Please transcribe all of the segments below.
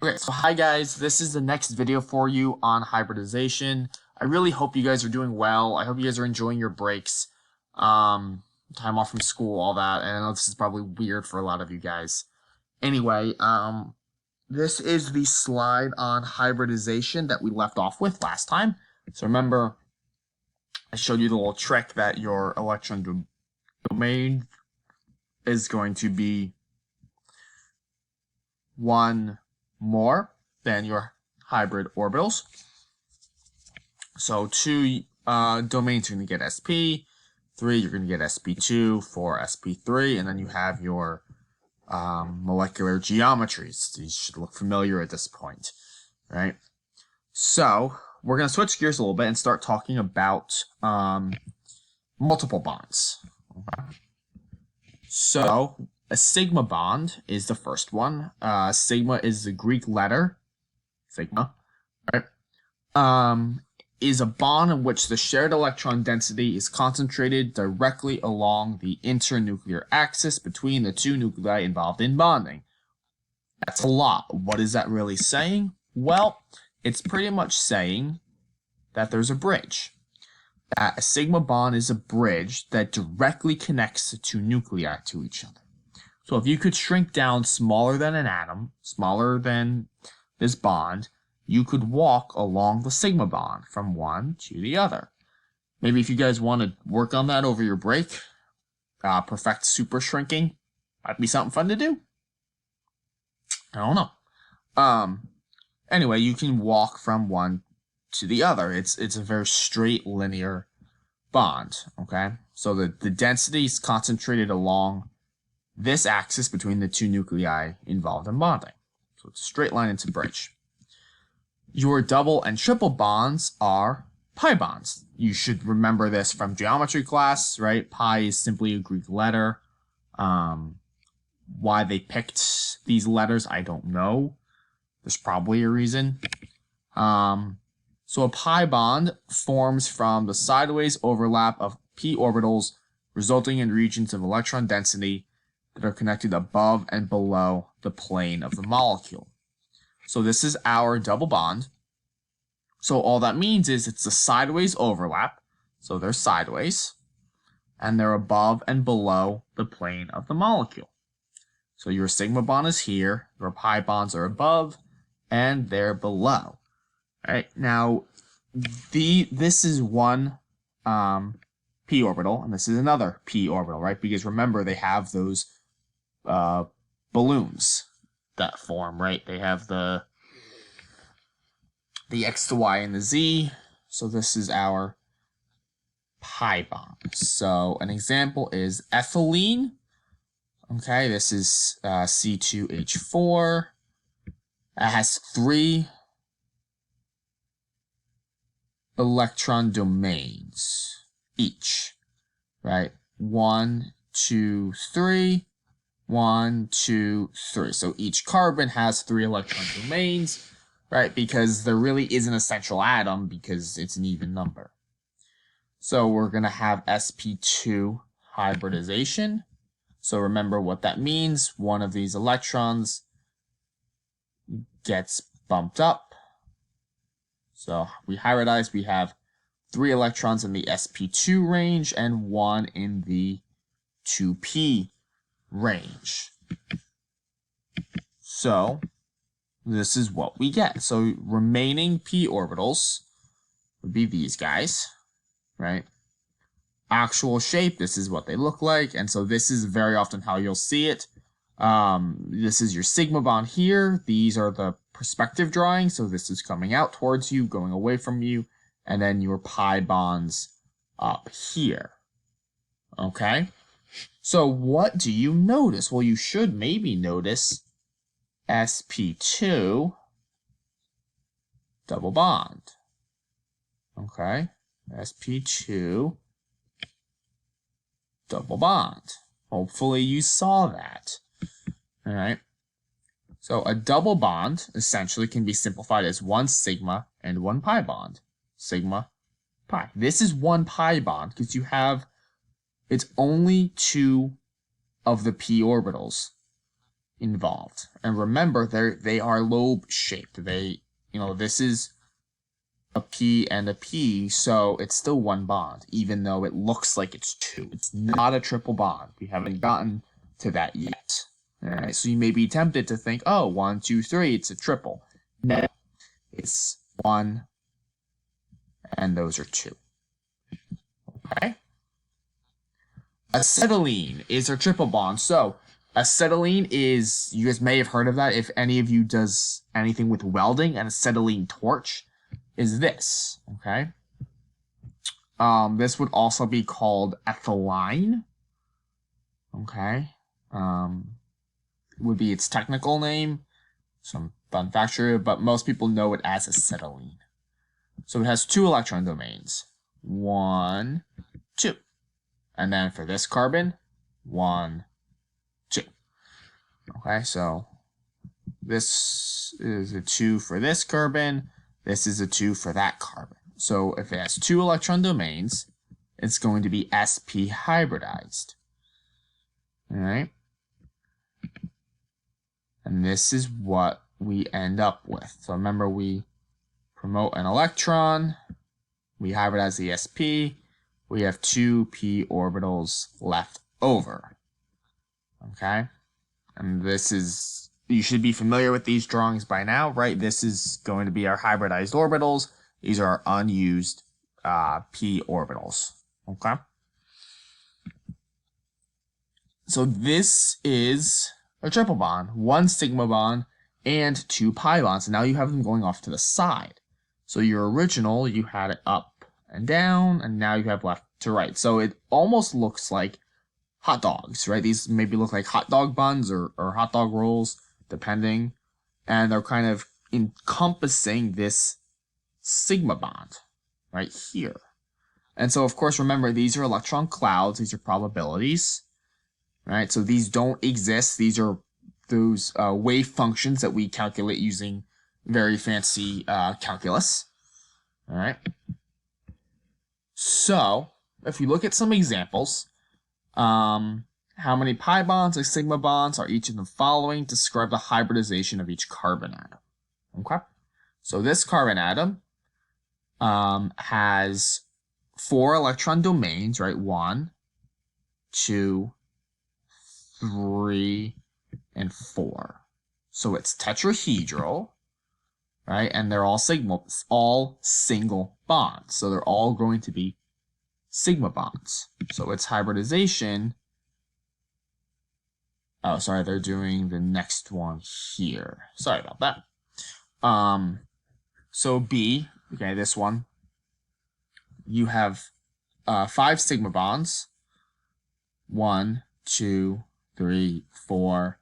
Okay, so hi guys, this is the next video for you on hybridization. I really hope you guys are doing well. I hope you guys are enjoying your breaks, time off from school, all that. And I know this is probably weird for a lot of you guys. Anyway, this is the slide on hybridization that we left off with last time. So remember, I showed you the little trick that your electron domain is going to be one more than your hybrid orbitals. So two domains, you're going to get sp, 3 you're going to get sp2, 4 sp3, and then you have your molecular geometries. These should look familiar at this point, right? So we're going to switch gears a little bit and start talking about multiple bonds. Okay. So a sigma bond is the first one. Sigma is the Greek letter, sigma, right? Is a bond in which the shared electron density is concentrated directly along the internuclear axis between the two nuclei involved in bonding. That's a lot. What is that really saying? Well, it's pretty much saying that there's a bridge. That a sigma bond is a bridge that directly connects the two nuclei to each other. So if you could shrink down smaller than an atom, smaller than this bond, you could walk along the sigma bond from one to the other. Maybe if you guys want to work on that over your break, perfect super shrinking, might be something fun to do. I don't know. Anyway, you can walk from one to the other. It's a very straight linear bond, okay? So the density is concentrated along this axis between the two nuclei involved in bonding. So it's a straight line, it's a bridge. Your double and triple bonds are pi bonds. You should remember this from geometry class, right? Pi is simply a Greek letter. Why they picked these letters, I don't know. There's probably a reason. So a pi bond forms from the sideways overlap of p orbitals, resulting in regions of electron density that are connected above and below the plane of the molecule. So this is our double bond. So all that means is it's a sideways overlap. So they're sideways. And they're above and below the plane of the molecule. So your sigma bond is here. Your pi bonds are above and they're below. All right. Now, this is one p orbital, and this is another p orbital, right? Because remember, they have those balloons that form, right? They have the x, the y, and the z. So this is our pi bond. So an example is ethylene. Okay, this is C2H4. It has 3 electron domains each, right? 1, 2, 3. 1, 2, 3. So each carbon has 3 electron domains, right? Because there really isn't a central atom because it's an even number. So we're going to have sp2 hybridization. So remember what that means. One of these electrons gets bumped up. So we hybridize. We have 3 electrons in the sp2 range and 1 in the 2p range. So this is what we get. So remaining p orbitals would be these guys, right? Actual shape, this is what they look like. And so this is very often how you'll see it. This is your sigma bond here. These are the perspective drawings. So this is coming out towards you, going away from you, and then your pi bonds up here. Okay? So what do you notice? Well, you should maybe notice sp2 double bond. Okay? sp2 double bond. Hopefully you saw that. All right? So a double bond essentially can be simplified as 1 sigma and 1 pi bond. Sigma, pi. This is 1 pi bond because you have, it's only 2 of the p orbitals involved. And remember, they are lobe shaped. This is a P and a P, so it's still one bond, even though it looks like it's two. It's not a triple bond. We haven't gotten to that yet. All right, so you may be tempted to think, oh, 1, 2, 3, it's a triple. No, it's 1, and those are 2. Okay? Acetylene is a triple bond. So acetylene is, you guys may have heard of that if any of you does anything with welding. An acetylene torch is this, okay? This would also be called ethylene, okay? Would be its technical name, some fun factor, but most people know it as acetylene. So it has 2 electron domains, 1, 2. And then for this carbon, 1, 2. Okay, so this is a 2 for this carbon. This is a 2 for that carbon. So if it has 2 electron domains, it's going to be sp hybridized. All right. And this is what we end up with. So remember, we promote an electron. We hybridize the sp. We have 2 p orbitals left over. Okay? And this is, you should be familiar with these drawings by now, right? This is going to be our hybridized orbitals. These are our unused p orbitals. Okay? So this is a triple bond, 1 sigma bond and 2 pi bonds. And now you have them going off to the side. So your original, you had it up and down, and now you have left to right. So it almost looks like hot dogs, right? These maybe look like hot dog buns or hot dog rolls, depending. And they're kind of encompassing this sigma bond right here. And so, of course, remember, these are electron clouds. These are probabilities, right? So these don't exist. These are those wave functions that we calculate using very fancy calculus, all right? So if we look at some examples, how many pi bonds or sigma bonds are each of the following? Describe the hybridization of each carbon atom. Okay, so this carbon atom has 4 electron domains, right? 1, 2, 3, and 4. So it's tetrahedral, right? And they're all single bonds. So they're all going to be sigma bonds. So its hybridization, oh, sorry, they're doing the next one here. Sorry about that. So B, okay, this one, you have 5 sigma bonds, 1, 2, 3, 4,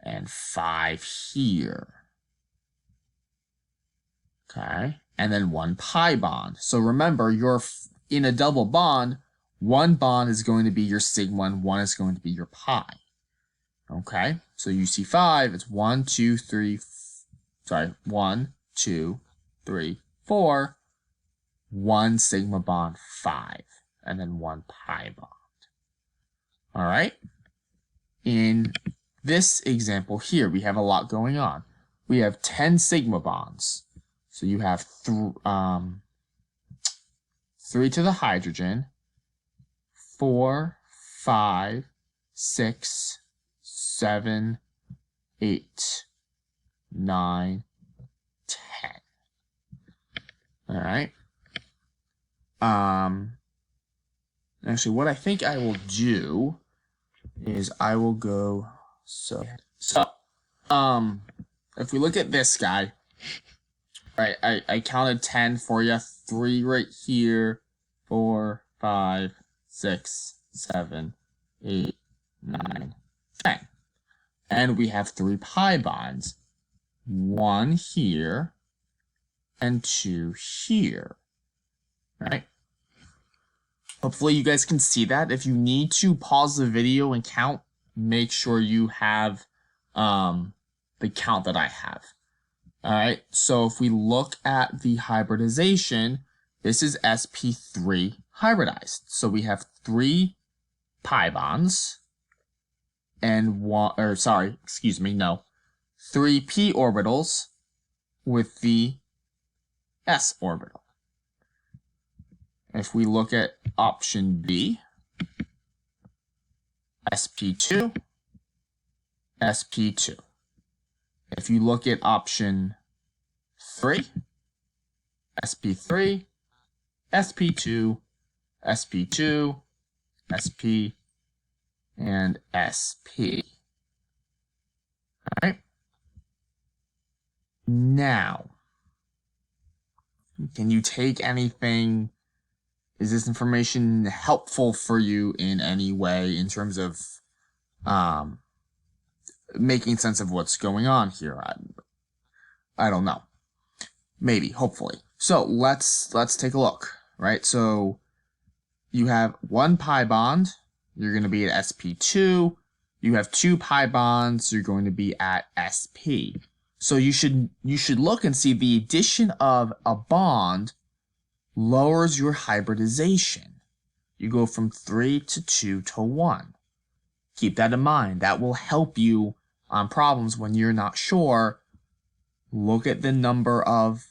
and 5 here. Okay, and then 1 pi bond. So remember, you're in a double bond, 1 bond is going to be your sigma and 1 is going to be your pi. Okay, so you see 5, it's 1, 2, 3, 1, 2, 3, 4, 1 sigma bond, 5, and then 1 pi bond. All right, in this example here, we have a lot going on. We have 10 sigma bonds. So you have 3 to the hydrogen, 4, 5, 6, 7, 8, 9, 10. All right. Actually, what I think I will do is I will go so if we look at this guy, right, I counted 10 for you, 3 right here, 4, 5, 6, 7, 8, 9, 10. And we have 3 pi bonds, 1 here and 2 here, right? Hopefully you guys can see that. If you need to pause the video and count, make sure you have the count that I have. All right, so if we look at the hybridization, this is sp3 hybridized. So we have 3 pi bonds, N1, or sorry, excuse me, no, 3 p orbitals with the s orbital. If we look at option B, sp2, sp2. If you look at option 3, sp3, sp2, sp2, sp, and sp. All right. Now, can you take anything? Is this information helpful for you in any way in terms of making sense of what's going on here? I don't know. Maybe, hopefully. So let's take a look, right? So you have 1 pi bond, you're going to be at sp2. You have 2 pi bonds, you're going to be at sp. So you should look and see the addition of a bond lowers your hybridization. You go from 3 to 2 to 1. Keep that in mind. That will help you on problems when you're not sure. Look at the number of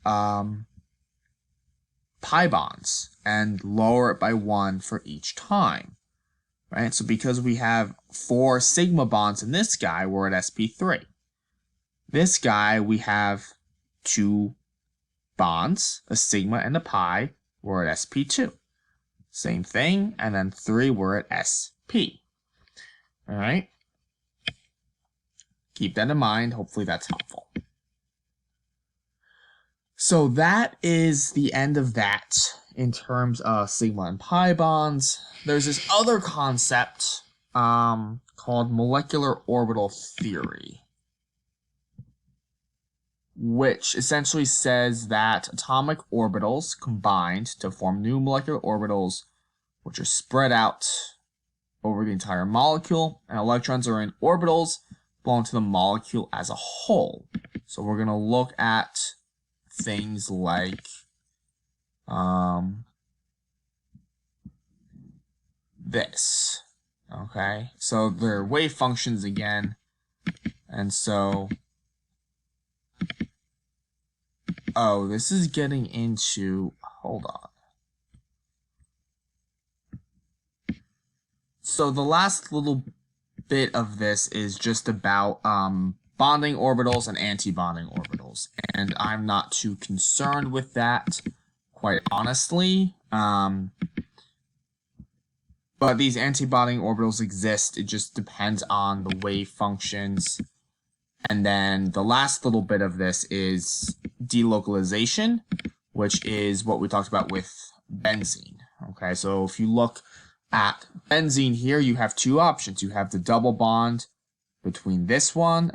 pi bonds and lower it by 1 for each time. Right? So because we have 4 sigma bonds in this guy, we're at sp3. This guy, we have 2 bonds, a sigma and a pi, we're at sp2. Same thing, and then 3, we're at sp. All right? Keep that in mind. Hopefully that's helpful. So that is the end of that in terms of sigma and pi bonds. There's this other concept called molecular orbital theory, which essentially says that atomic orbitals combined to form new molecular orbitals, which are spread out over the entire molecule, and electrons are in orbitals belong to the molecule as a whole. So we're going to look at things like this. Okay, so they're wave functions again, and so this is getting into, hold on. So the last little bit of this is just about bonding orbitals and anti-bonding orbitals, and I'm not too concerned with that, quite honestly. But these anti-bonding orbitals exist. It just depends on the wave functions. And then the last little bit of this is delocalization, which is what we talked about with benzene. Okay, so if you look at benzene here, you have 2 options. You have the double bond between this one,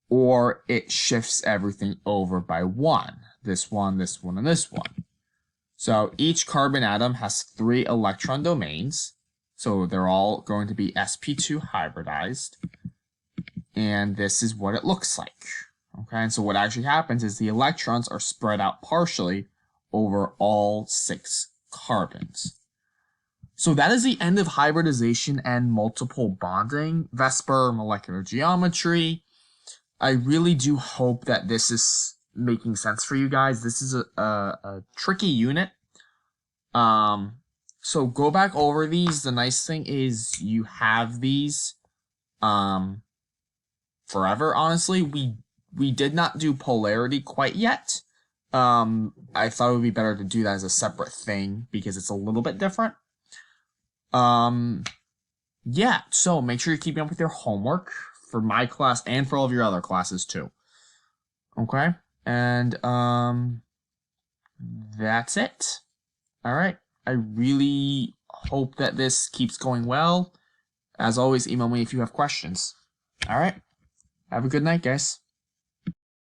or it shifts everything over by 1. This one, this one, and this one. So each carbon atom has 3 electron domains. So they're all going to be sp2 hybridized. And this is what it looks like. Okay, and so what actually happens is the electrons are spread out partially over all 6 carbons. So that is the end of hybridization and multiple bonding, VSEPR molecular geometry. I really do hope that this is making sense for you guys. This is a tricky unit. So go back over these. The nice thing is you have these forever, honestly. We did not do polarity quite yet. I thought it would be better to do that as a separate thing because it's a little bit different. Yeah, so make sure you're keeping up with your homework for my class and for all of your other classes too. Okay? And that's it. All right. I really hope that this keeps going well. As always, email me if you have questions. All right. Have a good night, guys.